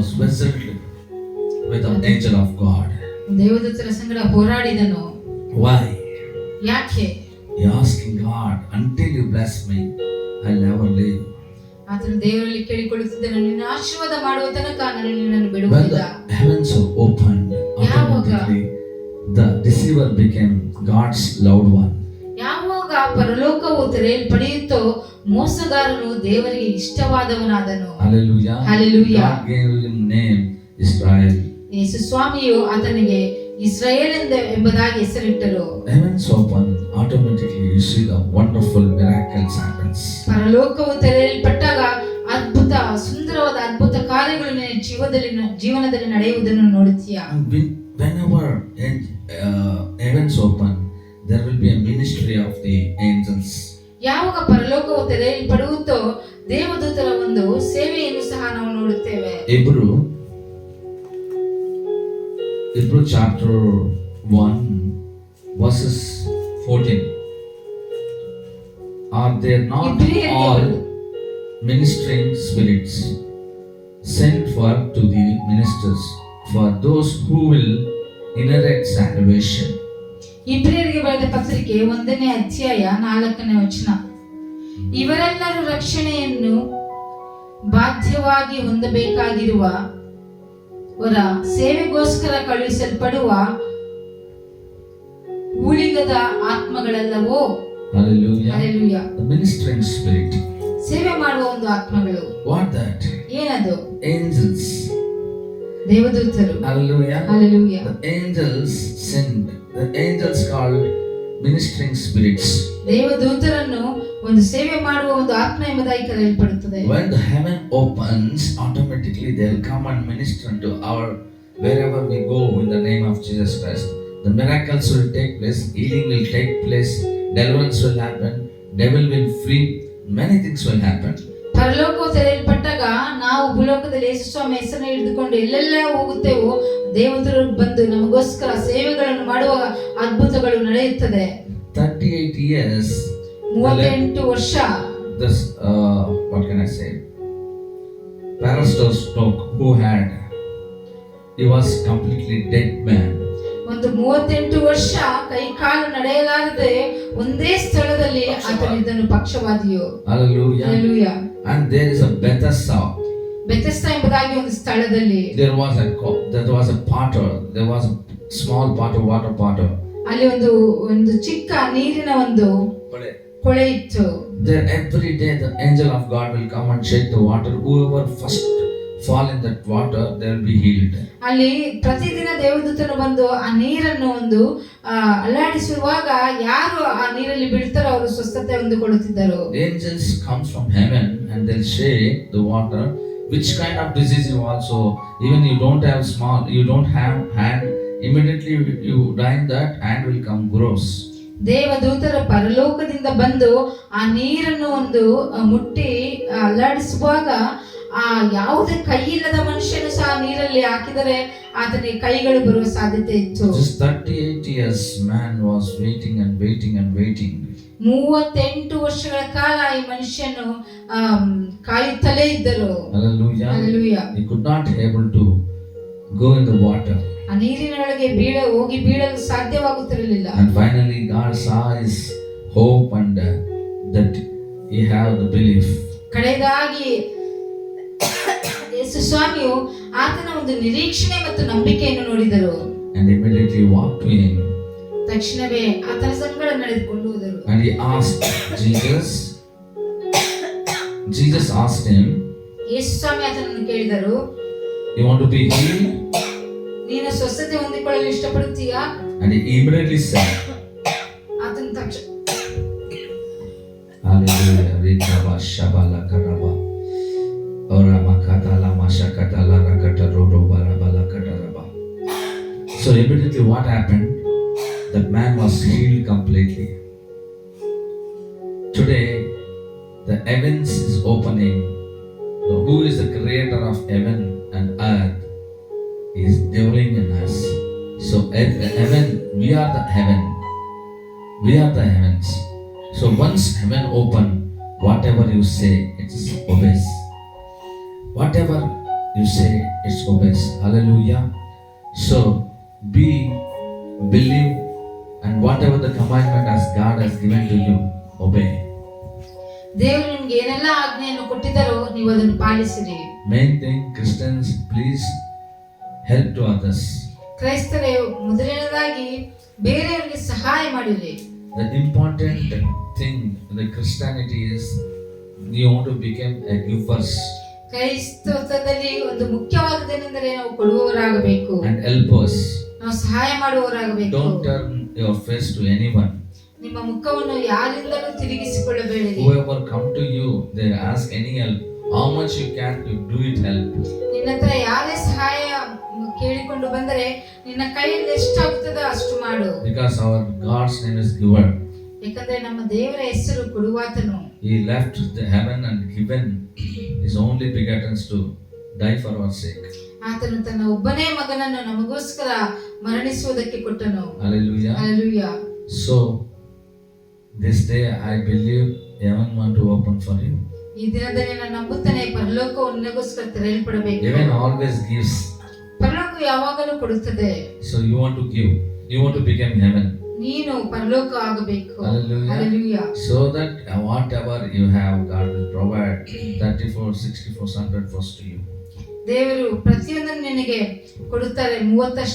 was wrestled with the angel of God. ದೇವದೂತರ ಸಂಗಡ ಹೋರಾಡಿದನು. Why? ಯಾಕೆ? He asking God, until you bless me, I'll never leave. ಆತನು ದೇವರಲ್ಲಿ ಕೇಳಿಕೊಳ್ಳುತ್ತಿದ್ದನು, ನಿನ್ನ ಆಶೀರ್ವಾದ ಮಾಡುವ ತನಕ ನಾನು ನಿನ್ನನ್ನು When ಬಿಡುವುದಿಲ್ಲ. the heavens were opened, automatically the deceiver became God's loved one. ಯಾವಾಗ ಪರಲೋಕವು ತೆರೆಯಲ್ಪಡೆಯಿತೋ ಮೋಸಗಾರನು ದೇವರಿಗೆ ಇಷ್ಟವಾದವನಾದನು. Hallelujah. Hallelujah. God gave him name Israel. ಯೇಸು ಸ್ವಾಮಿಯು ಆತನಿಗೆ ಇಸ್ರಾಯೇಲ್ ಎಂಬುದಾಗಿ ಹೆಸರಿಟ್ಟರು. Heavens open, automatically you see the wonderful miracles happens. ಪರಲೋಕವು ತೆರೆಯಲ್ಪಟ್ಟಾಗ ಸುಂದರವಾದ ಅದ್ಭುತ ಕಾರ್ಯಗಳು ನಿನ್ನ ಜೀವನದಲ್ಲಿ ನಡೆಯುವುದನ್ನು ನೋಡುತ್ತೀಯಾ? Whenever heavens open, there will be a ministry of the angels. ಯಾವಾಗ ಪರಲೋಕವು ತೆರೆಯಲ್ಪಡುವುದೋ ದೇವದೂತರ ಒಂದು ಸೇವೆಯನ್ನು ಸಹ ನಾವು ನೋಡುತ್ತೇವೆ. Hebrew chapter 1 verses 14. Are there not all ministering spirits sent forth to the ministers for those who will inherit salvation? ಇಬ್ರಿಯರಿಗೆ ಬರೆದ ಪತ್ರಿಕೆ 1ನೇ ಅಧ್ಯಾಯ 4ನೇ ವಚನ. ಇವರೆಲ್ಲರೂ ರಕ್ಷಣೆಯನ್ನು ಬಾಧ್ಯವಾಗಿ ಹೊಂದಬೇಕಾಗಿರುವ ಅವರ ಸೇವೆಗೋಸ್ಕರ ಕಳುಹಿಸಲ್ಪಡುವ ಉಳಿಗದ ಆತ್ಮಗಳಲ್ಲವೋ? Hallelujah. Hallelujah. The ministering spirit. ಸೇವೆ ಮಾಡುವ ಒಂದು ಆತ್ಮಗಳು. What that? ಏನದು? Angels. ದೇವದೂತರು. Hallelujah. Hallelujah. The angels send. The angels called ministering spirits. ದೇವದೂತರನ್ನು ಒಂದು ಸೇವೆ ಮಾಡುವ ಒಂದು ಆತ್ಮ ಎಂಬುದಾಗಿ ಕರೆಯಲ್ಪಡುತ್ತದೆ. When the heaven opens, automatically they will come and minister to our wherever we go in the name of Jesus Christ. The miracles will take place, healing will take place, deliverance will happen, devil will free, many things will happen. ಪರಲೋಕವು ತೆರೆಯಲ್ಪಟ್ಟಾಗ ನಾವು ಭೂಲೋಕದಲ್ಲಿ ಯೇಸು ಸ್ವಾಮಿ ಹೆಸರನ್ನು ಹಿಡಿದುಕೊಂಡು ಎಲ್ಲೆಲ್ಲ ಹೋಗುತ್ತೇವೋ ದೇವದೂತರು ಬಂದು ನಮಗೋಸ್ಕರ ಸೇವೆಗಳನ್ನು ಮಾಡುವ ಅದ್ಭುತಗಳು ನಡೆಯುತ್ತದೆ. 38 years. 38 ವರ್ಷ. This what can I say? Parastos spoke who had. He was completely dead man. ಒಂದು 38 ವರ್ಷ ಕೈ ಕಾಲು ನಡೆಯಲಾರದೆ ಒಂದೇ ಸ್ಥಳದಲ್ಲಿ ಆತನಿದ್ದನು ಪಕ್ಷವಾದಿಯು. Hallelujah. Hallelujah. And there is a Bethesda. Bethesda ಎಂಬುದಾಗಿ ಒಂದು ಸ್ಥಳದಲ್ಲಿ there was a potter. There was a small potter, water potter. ಅಲ್ಲಿ ಒಂದು ಚಿಕ್ಕ ನೀರಿನ ಒಂದು ಕೊಳೆ ಇತ್ತು. There every day the angel of God will come and shake the water. Whoever first fall in that water, they will be healed. ಅಲ್ಲಿ ಪ್ರತಿದಿನ ದೇವದೂತನು ಬಂದು ಆ ನೀರನ್ನು ಒಂದು ಅಲ್ಲಾಡಿಸುವಾಗ ಯಾರು ಆ ನೀರಲ್ಲಿ ಬೀಳ್ತಾರೋ ಅವರು ಸ್ವಸ್ಥತೆ ಹೊಂದಿಕೊಳ್ಳುತ್ತಿದ್ದರು. Angels comes from heaven and they'll shake the water. Which kind of disease you also, even you don't have hand, immediately you die, that hand will come gross. ದೇವದೂತರ ಪರಲೋಕದಿಂದ ಬಂದು ಆ ನೀರನ್ನು ಒಂದು ಮುಟ್ಟಿ ಅಲ್ಲಾಡಿಸುವಾಗ ಆ ಯಾವುದೇ ಕೈ ಇಲ್ಲದ ಮನುಷ್ಯನು ಸಹ ನೀರಲ್ಲಿ ಹಾಕಿದರೆ ಆತನಿಗೆ ಕೈಗಳು ಬರುವ ಸಾಧ್ಯತೆ ಇತ್ತು. Just 38 years man was waiting and waiting and waiting. 38 ವರ್ಷಗಳ ಕಾಲ ಈ ಮನುಷ್ಯನು ಕಾಯುತ್ತಲೇ ಇದ್ದರು. Hallelujah. Hallelujah. He could not able to go in the water. ಆ ನೀರಿನೊಳಗೆ ಬೀಳಲು ಸಾಧ್ಯವಾಗುತ್ತಿರಲಿಲ್ಲ. And finally God saw his hope and that he have the belief. ಕಡೆಗಾಗಿ ಯೇಸು ಸ್ವಾಮಿಯು ಆತನ ಒಂದು ನಿರೀಕ್ಷಣೆ ಮತ್ತು ನಂಬಿಕೆಯನ್ನು ನೋಡಿದರು. And immediately walked to him. ತಕ್ಷಣವೇ ಆತನ ಸಂಗಡ ನಡೆದುಕೊಂಡು ಹೋದರು. And he asked Jesus asked him, ಯೇಸು ಸ್ವಾಮಿ ಆತನನ್ನು ಕೇಳಿದರು, you want to be healed? ನೀನು ಸ್ವಸ್ಥತೆ ಹೊಂದಿಕೊಳ್ಳಲು ಇಷ್ಟಪಡುತ್ತೀಯಾ? And he immediately said, ಆತನ ತಕ್ಷಣ Hallelujah. Rikaba shabala karaba. Ora makatala mashakatala rakata rodo barabala kataraba. So immediately what happened? That man was healed completely. Today the heavens is opening. So who is the creator of heaven and earth? He is dwelling in us. So heaven, we are the heaven. We are the heavens. So once heaven open, whatever you say, it obeys. Whatever you say, it obeys. Hallelujah. So be, believe, and whatever the commandment as God has given to you, obey. ದೇವರು ನಿಮ್ಗೆ ಏನೆಲ್ಲ ಆಜ್ಞೆಯನ್ನು ಕೊಟ್ಟಿದ್ದಾರೋ ನೀವು ಅದನ್ನು ಪಾಲಿಸಿರಿ. Main thing, Christians, please help to others. ಕ್ರೈಸ್ತರೇ, ಮೊದಲನೇದಾಗಿ ಬೇರೆಯವರಿಗೆ ಸಹಾಯ ಮಾಡಿರಿ. The important thing in the Christianity is you want to become a givers ಕ್ರೈಸ್ತವದಲ್ಲಿ ಒಂದು ಮುಖ್ಯವಾದದ್ದೇನೆಂದರೆ ನಾವು ಕೊಡುವವರಾಗಬೇಕು and helpers. ನಾವು ಸಹಾಯ ಮಾಡುವವರಾಗಬೇಕು. Don't turn your face to anyone. ನಿಮ್ಮ ಮುಖವನ್ನು ಯಾರಿಂದಲೂ ತಿರುಗಿಸಿಕೊಳ್ಳಬೇಡಿರಿ. Whoever come to you, they ask any help. How much you can, you do it help. ನಿನ್ನ ಹತ್ರ ಯಾರೇ ಸಹಾಯ ಕೇಳಿಕೊಂಡು ಬಂದರೆ ನಿನ್ನ ಕೈಯಲ್ಲಿ ಎಷ್ಟಾಗುತ್ತದೋ ಅಷ್ಟು ಮಾಡು. Because our God's name is giver. ಯಾಕಂದ್ರೆ ನಮ್ಮ ದೇವರ ಹೆಸರು ಕೊಡುವಾತನು. He left the heaven and given his only begotten to die for our sake. ಆತನು ತನ್ನ ಒಬ್ಬನೇ ಮಗನನ್ನು ನಮಗೋಸ್ಕರ ಮರಣಿಸುವುದಕ್ಕೆ ಕೊಟ್ಟನು. Hallelujah. Hallelujah. So this day I believe heaven want to open for you. ಈ ದಿನದಲ್ಲಿ ನಾನು ನಂಬುತ್ತೇನೆ ಪರಲೋಕವು ನಿನಗೋಸ್ಕರ ತೆರೆಯಲ್ಪಡಬೇಕು. Heaven always gives. ಪರಲೋಕ ಯಾವಾಗಲೂ ಕೊಡುತ್ತದೆ. So you want to give. You want to become heaven. ನೀನು ಪರಲೋಕ ಆಗಬೇಕು. Hallelujah. Hallelujah. So that whatever you have, God will provide 34, 64, 100 first to you. ದೇವರು ಪ್ರತಿಯೊಂದನ್ನು ನಿನಗೆ ಕೊಡುತ್ತಾರೆ, 30,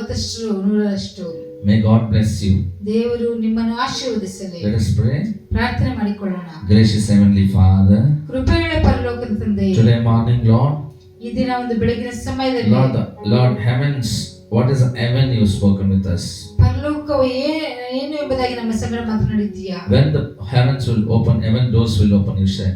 60, 100. May God bless you. ದೇವರು ನಿಮ್ಮನ್ನು ಆಶೀರ್ವದಿಸಲಿ. Let us pray. ಪ್ರಾರ್ಥನೆ ಮಾಡಿಕೊಳ್ಳೋಣ. Gracious Heavenly Father, ಕೃಪೆಯುಳ್ಳ ಪರಲೋಕದ ತಂದೆಯೇ, today morning, Lord, ಈ ದಿನ ಒಂದು ಬೆಳಗಿನ ಸಮಯದಲ್ಲಿ Lord, heavens, what is heaven you spoken with us? ಪರಲೋಕವು ಏನು ಎಂಬುದಾಗಿ ನಮ್ಮ ಸಂಗಡ ಮಾತನಾಡಿದ್ದೀಯಾ? When the heavens will open, heaven doors will open, you said.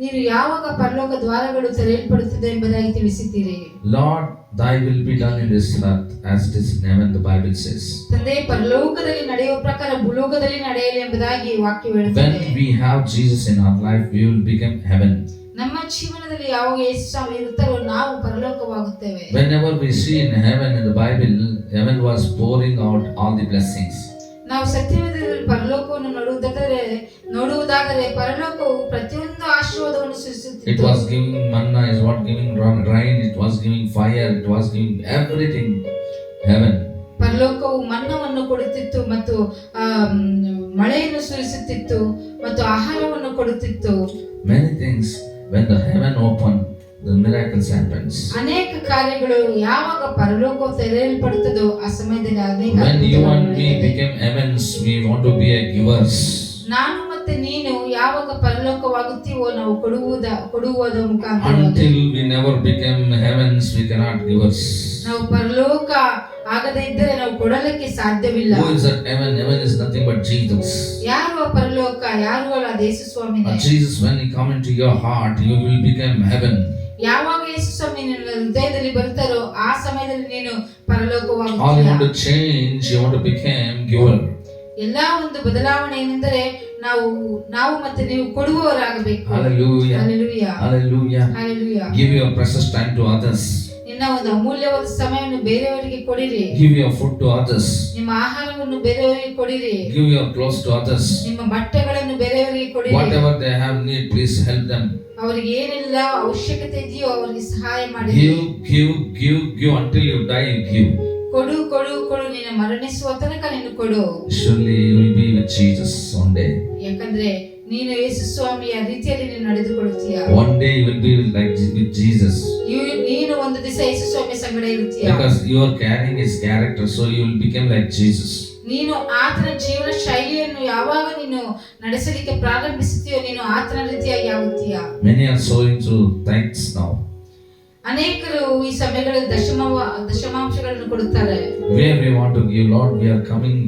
ನೀನು ಯಾವಾಗ ಪರಲೋಕ ದ್ವಾರಗಳು ತೆರೆಯಲ್ಪಡುತ್ತದೆ ಎಂಬುದಾಗಿ ತಿಳಿಸಿದ್ದೀರಿ. Lord, thy will be done in this earth as it is in heaven, the Bible says. ತಂದೆ, ಪರಲೋಕದಲ್ಲಿ ನಡೆಯುವ ಪ್ರಕಾರ ಭೂಲೋಕದಲ್ಲಿ ನಡೆಯಲಿ ಎಂಬುದಾಗಿ ವಾಕ್ಯವು ಹೇಳುತ್ತದೆ. When we have Jesus in our life, we will become heaven. ನಮ್ಮ ಜೀವನದಲ್ಲಿ ಯಾವಾಗ ಯೇಸು ಸ್ವಾಮಿ ಇರುತ್ತಾರೋ ನಾವು ಪರಲೋಕವಾಗುತ್ತೇವೆ. Whenever we see in heaven, in the Bible, heaven was pouring out all the blessings. ನಾವು ಸತ್ಯವೇದದಲ್ಲಿ ಪರಲೋಕವನ್ನು ನೋಡುವುದಾದರೆ ಪರಲೋಕವು ಪ್ರತಿಯೊಂದು ಆಶೀರ್ವಾದವನ್ನು ಸೃಷ್ಟಿಸುತ್ತಿತ್ತು. It was giving manna, it was giving rain, it was giving fire, it was giving everything. Heaven. ಪರಲೋಕವು ಮನ್ನವನ್ನು ಕೊಡುತ್ತಿತ್ತು ಮತ್ತು ಮಳೆಯನ್ನು ಸುರಿಸುತ್ತಿತ್ತು ಮತ್ತು ಆಹಾರವನ್ನು ಕೊಡುತ್ತಿತ್ತು. Many things. When the heaven opened, the miracles happens. ಅನೇಕ ಕಾರ್ಯಗಳು ಯಾವಾಗ ಪರಲೋಕವು ತೆರೆಯಲ್ಪಡುತ್ತದೋ ಆ ಸಮಯದಲ್ಲಿ ಅನೇಕ. When you and me became heavens, we want to be a givers. ನಾನು ಮತ್ತೆ ನೀನು ಯಾವಾಗ ಪರಲೋಕವಾಗುತ್ತೀವೋ ನಾವು ಕೊಡುವುದರ ಮುಖಾಂತರ. Until we never become heavens, we cannot givers. ನಾವು ಪರಲೋಕ ಆಗದೇ ಇದ್ದರೆ ನಾವು ಕೊಡಲಿಕ್ಕೆ ಸಾಧ್ಯವಿಲ್ಲ. Who is that heaven? Heaven is nothing but Jesus. ಯಾರು ಆ ಪರಲೋಕ? ಯಾರು ಅಲ್ಲ, ಯೇಸು ಸ್ವಾಮಿನೇ. Jesus, when he come into your heart, you will become heaven. ಯಾವಾಗ ಯೇಸು ಸ್ವಾಮಿ ನಿನ್ನ ಹೃದಯದಲ್ಲಿ ಬರ್ತಾರೋ ಆ ಸಮಯದಲ್ಲಿ ನೀನು ಪರಲೋಕವಾಗುತ್ತೀಯ. All you want to change, you want to become giver. ಎಲ್ಲಾ ಒಂದು ಬದಲಾವಣೆ ಏನೆಂದರೆ ನಾವು ಮತ್ತೆ ನೀವು ಕೊಡುವವರಾಗಬೇಕು. Hallelujah. Hallelujah. Hallelujah. Hallelujah. Give your precious time to others. ನಿನ್ನ ಒಂದು ಅಮೂಲ್ಯವಾದ ಸಮಯವನ್ನು ಬೇರೆಯವರಿಗೆ ಕೊಡಿರಿ. Give your food to others. ನಿಮ್ಮ ಆಹಾರವನ್ನು ಬೇರೆಯವರಿಗೆ ಕೊಡಿರಿ. Give your clothes to others. ನಿಮ್ಮ ಬಟ್ಟೆಗಳನ್ನು ಬೇರೆಯವರಿಗೆ ಕೊಡಿರಿ. Whatever they have need, please help them. ಅವರಿಗೆ ಏನೆಲ್ಲ ಅವಶ್ಯಕತೆ ಇದೆಯೋ ಅವರಿಗೆ ಸಹಾಯ ಮಾಡಿ. Give until you die. Give. ಕೊಡು ಕೊಡು ಕೊಡು, ನೀನು ಮರಣಿಸುವ ತನಕ ನೀನು ಕೊಡು. Surely you will be with Jesus one day. ಯಾಕಂದ್ರೆ ನೀನು ಯೇಸು ಸ್ವಾಮಿಯ ರೀತಿಯಲ್ಲಿ ನೀನು ನಡೆದುಕೊಳ್ಳುತ್ತೀಯ. One day you will be like with Jesus. ನೀನು ಒಂದು ದಿವಸ ಯೇಸು ಸ್ವಾಮಿಯ ಸಂಗಡ ಇರುತ್ತೀಯ. Because you are carrying his character, so you will become like Jesus. ನೀನು ಆತನ ಜೀವನ ಶೈಲಿಯನ್ನು ಯಾವಾಗ ನೀನು ನಡೆಸಲಿಕ್ಕೆ ಪ್ರಾರಂಭಿಸುತ್ತೀಯೋ ನೀನು ಆತನ ರೀತಿಯಾಗಿ ಆಗುತ್ತೀಯ. Many are sowing to tithes now. ಅನೇಕರು ಈ ಸಮಯಗಳಲ್ಲಿ ದಶಮಾಂಶಗಳನ್ನು ಕೊಡುತ್ತಾರೆ. Where we want to give, Lord, we are coming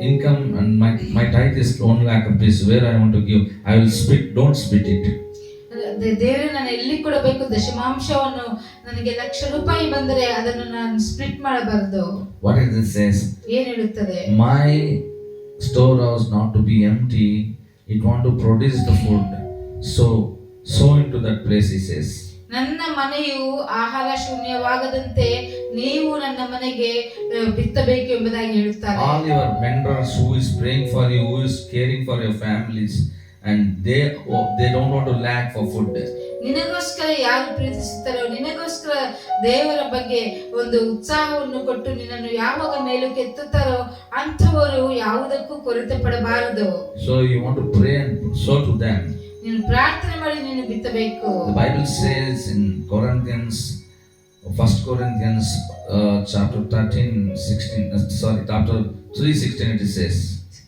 income and my tithe is 1 lakh rupees. Where I want to give, I will split. Don't split it. ದೇವರು ನಾನು ಎಲ್ಲಿ ಕೊಡಬೇಕು? ದಶಮಾಂಶವನ್ನು ನನಗೆ ₹1,00,000 ಬಂದರೆ ಅದನ್ನು ನಾನು ಸ್ಪ್ಲಿಟ್ ಮಾಡಬಾರದು. What is it says? ಏನು ಹೇಳುತ್ತದೆ? My storehouse not to be empty. It want to produce the food. So sow into that place, he says. ನನ್ನ ಮನೆಯು ಆಹಾರ ಶೂನ್ಯವಾಗದಂತೆ ನೀವು ನನ್ನ ಮನೆಗೆ ಬಿತ್ತಬೇಕು ಎಂಬುದಾಗಿ ಹೇಳುತ್ತಾರೆ. All your vendors who is praying for you, who is caring for your families, and they don't want to lack for food. ನಿನಗೋಸ್ಕರ ಯಾರು ಪ್ರೀತಿಸುತ್ತಾರೋ, ನಿನಗೋಸ್ಕರ ದೇವರ ಬಗ್ಗೆ ಒಂದು ಉತ್ಸಾಹವನ್ನು ಕೊಟ್ಟು ನಿನ್ನನ್ನು ಯಾವಾಗ ಮೇಲಕ್ಕೆ ಎತ್ತುತ್ತಾರೋ ಅಂಥವರು ಯಾವುದಕ್ಕೂ ಕೊರತೆ ಪಡಬಾರದು. So you want to pray and sow to them. ನೀನು ಪ್ರಾರ್ಥನೆ ಮಾಡಿ ನೀನು ಬಿತ್ತಬೇಕು. The Bible says in Corinthians, 1 Corinthians chapter 3:16 it says.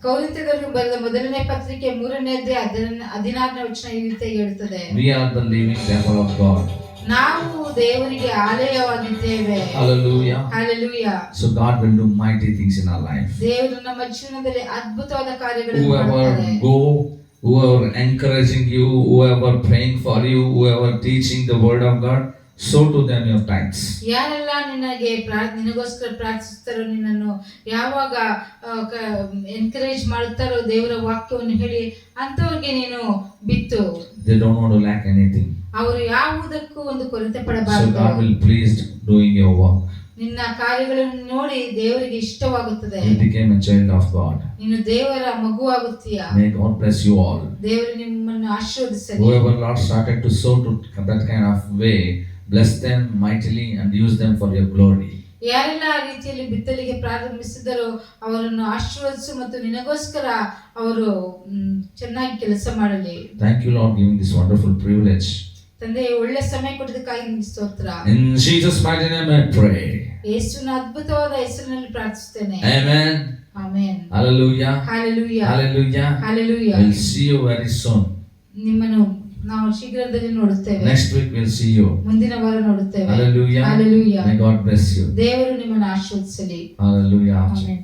ಕೊರಿಂಥದವರಿಗೆ ಬರೆದ ಮೊದಲನೇ ಪತ್ರಿಕೆ 3ನೇ ಅಧ್ಯಾಯ 16ನೇ ವಚನ ಈ ರೀತಿ ಹೇಳುತ್ತದೆ. We are the living temple of God. ನಾವು ದೇವರಿಗೆ ಆಲಯವಾಗಿದ್ದೇವೆ. Hallelujah. Hallelujah. So God will do mighty things in our life. ದೇವರು ನಮ್ಮ ಜೀವನದಲ್ಲಿ ಅದ್ಭುತವಾದ ಕಾರ್ಯಗಳನ್ನು Whoever ಮಾಡುತ್ತಾರೆ. go, whoever encouraging you, whoever praying for you, whoever teaching the word of God, sow to them your tithes. ಯಾರೆಲ್ಲ ನಿನಗೋಸ್ಕರ ಪ್ರಾರ್ಥಿಸ್ತಾರೋ, ನಿನ್ನನ್ನು ಯಾವಾಗ ಎನ್ಕರೇಜ್ ಮಾಡುತ್ತಾರೋ, ದೇವರ ವಾಕ್ಯವನ್ನು ಹೇಳಿ ಅಂತವರಿಗೆ ನೀನು ಬಿತ್ತು. They don't want to lack anything. ಅವರು ಯಾವುದಕ್ಕೂ ಒಂದು ಕೊರತೆ So ಪಡಬಾರದು. God will pleased doing your work. ನಿನ್ನ ಕಾರ್ಯಗಳನ್ನು ನೋಡಿ ದೇವರಿಗೆ ಇಷ್ಟವಾಗುತ್ತದೆ. You became a child of God. ನೀನು ದೇವರ ಮಗುವಾಗುತ್ತೀಯ. May God bless you all. ದೇವರು ನಿಮ್ಮನ್ನು ಆಶೀರ್ವದಿಸಲಿ. Whoever Lord started to sow to that kind of way, bless them mightily and use them for your glory. ಯಾರೆಲ್ಲ ಆ ರೀತಿಯಲ್ಲಿ ಬಿತ್ತಲಿಗೆ ಪ್ರಾರಂಭಿಸಿದರೋ ಅವರನ್ನು ಆಶೀರ್ವದಿಸು ಮತ್ತು ನಿನಗೋಸ್ಕರ ಅವರು ಚೆನ್ನಾಗಿ ಕೆಲಸ ಮಾಡಲಿ. Thank you Lord giving this wonderful privilege. ತಂದೆ ಒಳ್ಳೆ ಸಮಯ ಕೊಟ್ಟಿದ್ದಕ್ಕಾಗಿ ನಿಮಗೆ ಸ್ತೋತ್ರ. In Jesus' mighty name I pray. ಯೇಸುವಿನ ಅದ್ಭುತವಾದ ಹೆಸರಿನಲ್ಲಿ ಪ್ರಾರ್ಥಿಸುತ್ತೇನೆ. Amen. Amen. Hallelujah. Hallelujah. Hallelujah. Hallelujah. We'll see you very soon. ನಿಮ್ಮನ್ನು ನಾವು ಶೀಘ್ರದಲ್ಲಿ ನೋಡುತ್ತೇವೆ. Next week we'll see you. ಮುಂದಿನ ವಾರ ನೋಡುತ್ತೇವೆ. Hallelujah. Hallelujah. May God bless you. ದೇವರು ನಿಮ್ಮನ್ನು ಆಶೀರ್ವದಿಸಲಿ. Hallelujah. ಆಮೆನ್.